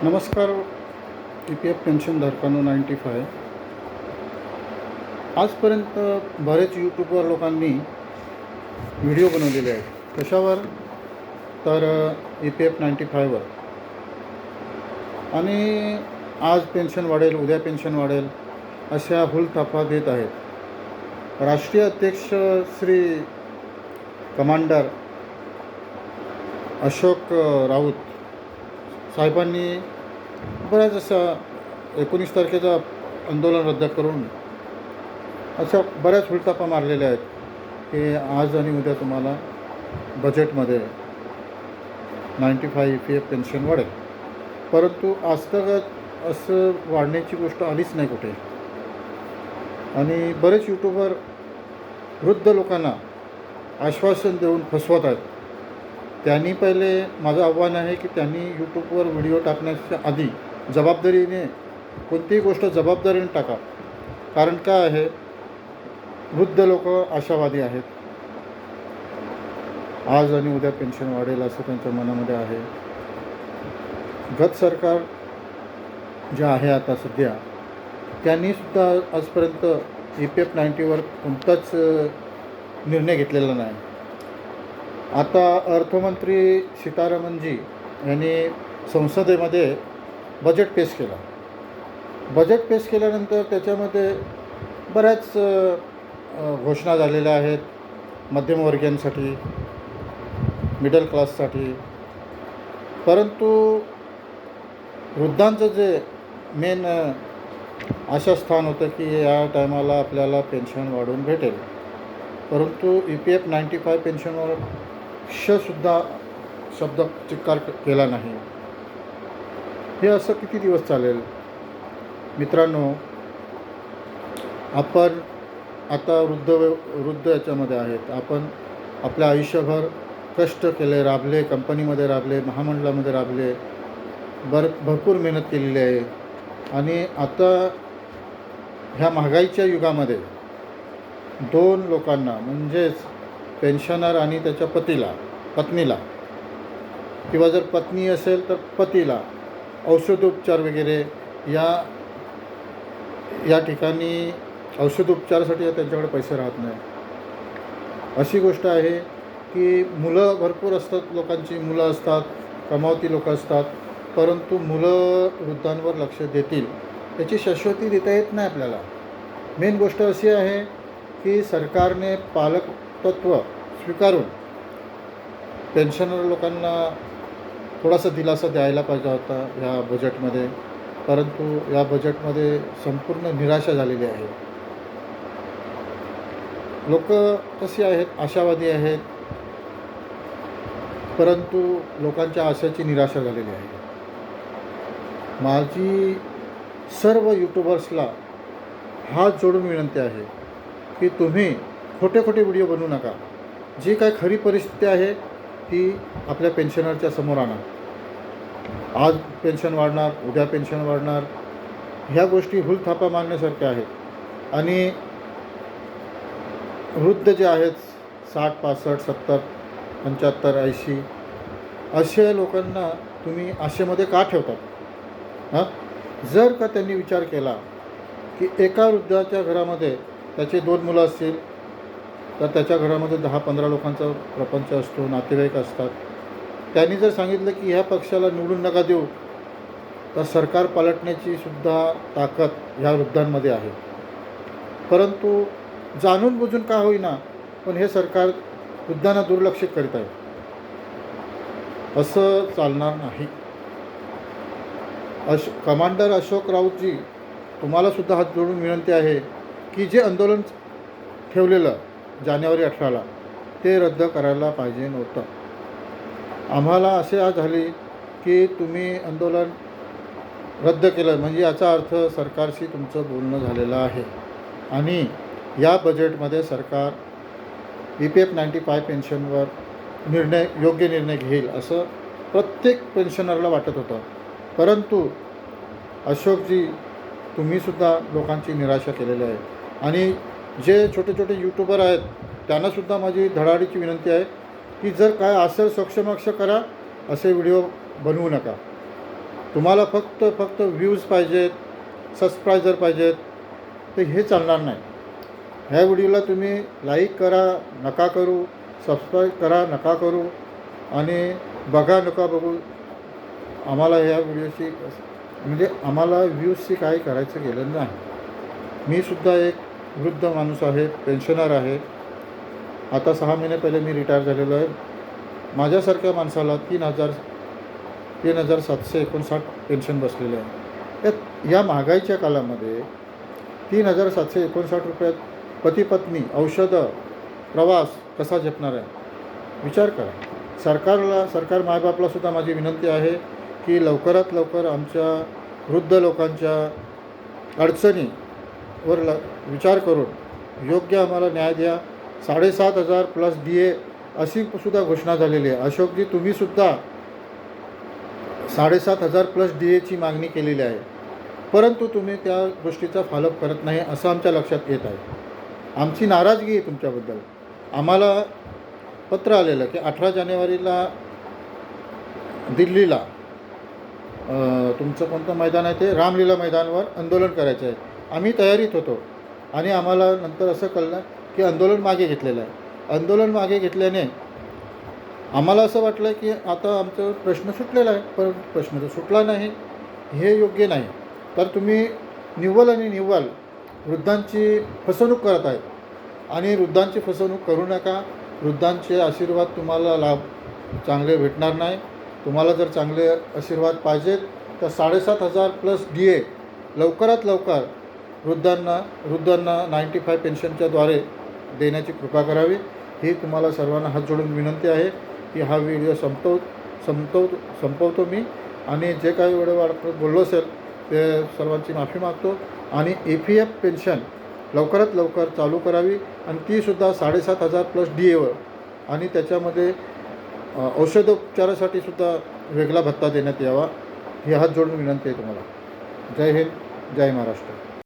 नमस्कार. EPF पेन्शनधारकांनो 95. आजपर्यंत बरेच यूट्यूबवर लोकांनी व्हिडिओ बनवलेले आहेत. कशावर? तर EPF 95वर. आणि आज पेन्शन वाढेल, उद्या पेन्शन वाढेल अशा हुलथापा देत आहेत. राष्ट्रीय अध्यक्ष श्री कमांडर अशोक राऊत साहेबांनी बऱ्याच असा 19 तारखेचं आंदोलन रद्द करून अशा बऱ्याच हुलथापा मारलेल्या आहेत की आज आणि उद्या तुम्हाला बजेटमध्ये 95 EPF पेन्शन वाढेल. परंतु आजतगत असं वाढण्याची गोष्ट आलीच नाही कुठे. आणि बरेच यूट्यूबर वृद्ध लोकांना आश्वासन देऊन फसवत आहेत. त्यांनी पहिले माझं आव्हान आहे की त्यांनी यूट्यूबवर व्हिडिओ टाकण्याच्या आधी जबाबदारीने कोणतीही गोष्ट जबाबदारीने टाका. कारण काय आहे, वृद्ध लोक आशावादी आहेत. आज आणि उद्या पेन्शन वाढेल असं त्यांच्या मनामध्ये आहे. गत सरकार जे आहे आता सध्या, त्यांनीसुद्धा आजपर्यंत EPF 90वर कोणताच निर्णय घेतलेला नाही. आता अर्थमंत्री सीतारामनजी यांनी संसदेमध्ये बजेट पेश केला. बजेट पेश केल्यानंतर त्याच्यामध्ये बऱ्याच घोषणा झालेल्या आहेत मध्यमवर्गीयांसाठी, मिडल क्लाससाठी. परंतु वृद्धांचं जे मेन आशास्थान होतं की या टायमाला आपल्याला पेन्शन वाढवून भेटेल, परंतु EPF 95 पेन्शनवर क्षसुद्धा शब्द चिक्कार केला नाही. हे असं किती दिवस चालेल? मित्रांनो, आपण आता वृद्ध याच्यामध्ये आहेत. आपण आपल्या आयुष्यभर कष्ट केले, राबले, कंपनीमध्ये राबले, महामंडळामध्ये राबले, भरपूर मेहनत केलेली आहे. आणि आता ह्या महागाईच्या युगामध्ये 2 लोकांना, म्हणजेच पेन्शनर आणि त्याच्या पत्नीला, किंवा जर पत्नी असेल तर पतीला औषधोपचार वगैरे या ठिकाणी औषधोपचारासाठी त्यांच्याकडे पैसे राहत नाही. अशी गोष्ट आहे की मुलं भरपूर असतात, लोकांची मुलं असतात, कमावती लोक असतात, परंतु मुलं वृद्धांवर लक्ष देतील याची शाश्वती देता येत नाही आपल्याला. मेन गोष्ट अशी आहे की सरकारने पालकत्व स्वीकारून पेन्शनर लोकांना थोडासा दिलासा द्यायला पाहिजे होता ह्या बजेटमध्ये. परंतु या बजेटमध्ये संपूर्ण निराशा झालेली आहे. लोक कशी आहेत, आशावादी आहेत, परंतु लोकांच्या आशाची निराशा झालेली आहे. माझी सर्व यूट्यूबर्सला हात जोडून विनंती आहे की तुम्ही खोटे व्हिडिओ बनवू नका. जी काय खरी परिस्थिती आहे ती आपल्या पेन्शनरच्या समोर आणा. आज पेन्शन वाढणार, उद्या पेन्शन वाढणार, ह्या गोष्टी हुलथापा मारण्यासारख्या आहेत. आणि वृद्ध जे आहेत 60, 65, 70, 75, 80 अशा लोकांना तुम्ही आशेमध्ये का ठेवतात? जर का त्यांनी विचार केला की एका वृद्धाच्या घरामध्ये त्याचे 2 मुलं असतील तर त्याच्या घरामध्ये 10-15 लोकांचा प्रपंच असतो, नातेवाईक असतात. त्यांनी जर सांगितलं की ह्या पक्षाला निवडून नका देऊ, तर सरकार पालटण्याची सुद्धा ताकद ह्या वृद्धांमध्ये आहे. परंतु जाणून बुजून का होईना, पण हे सरकार वृद्धांना दुर्लक्षित करीत आहे. असं चालणार नाही. कमांडर अशोक राऊतजी, तुम्हालासुद्धा हात जोडून विनंती आहे की जे आंदोलन ठेवलेलं जानेवारी 18ला ते रद्द करायला पाहिजे नव्हतं. आम्हाला असे आज झाली की तुम्ही आंदोलन रद्द केलं, म्हणजे याचा अर्थ सरकारशी तुमचं बोलणं झालेलं आहे. आणि या बजेटमध्ये सरकार EPF 95 पेन्शनवर योग्य निर्णय घेईल असं प्रत्येक पेन्शनरला वाटत होतं. परंतु अशोकजी, तुम्हीसुद्धा लोकांची निराशा केलेली आहे. आणि जे छोटे यूट्यूबर आहेत त्यांनासुद्धा माझी धडाडीची विनंती आहे की जर काय असेल सक्षम करा, असे व्हिडिओ बनवू नका. तुम्हाला फक्त व्ह्यूज पाहिजेत, सबस्क्रायबर पाहिजेत, तर हे चालणार नाही. ह्या व्हिडिओला तुम्ही लाईक करा नका करू, सबस्क्राईब करा नका करू आणि बघा नका बघू. आम्हाला ह्या व्हिडिओची म्हणजे आम्हाला व्ह्यूजशी काही करायचं गेलं नाही. मी सुद्धा एक वृद्ध माणूस आहे, पेन्शनर आहे. आता 6 महिने पहिले मी रिटायर झालेलो आहे. माझ्यासारख्या माणसाला 3,759 पेन्शन बसलेले आहे. या महागाईच्या काळामध्ये 3,759 रुपयात पती पत्नी, औषधं, प्रवास कसा झेपणार आहे? विचार करा. सरकार मायबापलासुद्धा माझी विनंती आहे की लवकरात लवकर आमच्या वृद्ध लोकांच्या अडचणीवर विचार करून योग्य आम्हाला न्याय द्या. 7,500 प्लस DA अशी सुद्धा घोषणा झालेली आहे. अशोकजी, तुम्हीसुद्धा 7,500 प्लस DAची मागणी केलेली आहे, परंतु तुम्ही त्या गोष्टीचा फॉलोअप करत नाही असं आमच्या लक्षात येत आहे. आमची नाराजगी आहे तुमच्याबद्दल. आम्हाला पत्र आलेलं की 18 जानेवारीला दिल्लीला तुमचं कोणतं मैदान आहे ते रामलीला मैदानावर आंदोलन करायचं आहे. आम्ही तयारीत होतो आणि आम्हाला नंतर असं कळलं की आंदोलन मागे घेतलेलं आहे. आंदोलन मागे घेतल्याने आम्हाला असं वाटलं की आता आमचा प्रश्न सुटलेला आहे, पण प्रश्न तर सुटला नाही. हे योग्य नाही. तर तुम्ही निव्वळ वृद्धांची फसवणूक करत आहेत आणि वृद्धांची फसवणूक करू नका. वृद्धांचे आशीर्वाद तुम्हाला चांगले भेटणार नाही. तुम्हाला जर चांगले आशीर्वाद पाहिजेत तर 7,500 प्लस DA लवकरात लवकर वृद्धांना 95 पेन्शनच्याद्वारे देण्याची कृपा करावी. ही तुम्हाला सर्वांना हात जोडून विनंती आहे की हा व्हिडिओ संपवतो मी आणि जे काही वेळेवार बोललो असेल ते सर्वांची माफी मागतो. आणि EPF पेन्शन लवकरात लवकर चालू करावी आणि तीसुद्धा 7,500 प्लस DAवर आणि त्याच्यामध्ये औषधोपचारासाठी सुद्धा वेगळा भत्ता देण्यात यावा. ही हात जोडून विनंती आहे तुम्हाला. जय हिंद, जय महाराष्ट्र.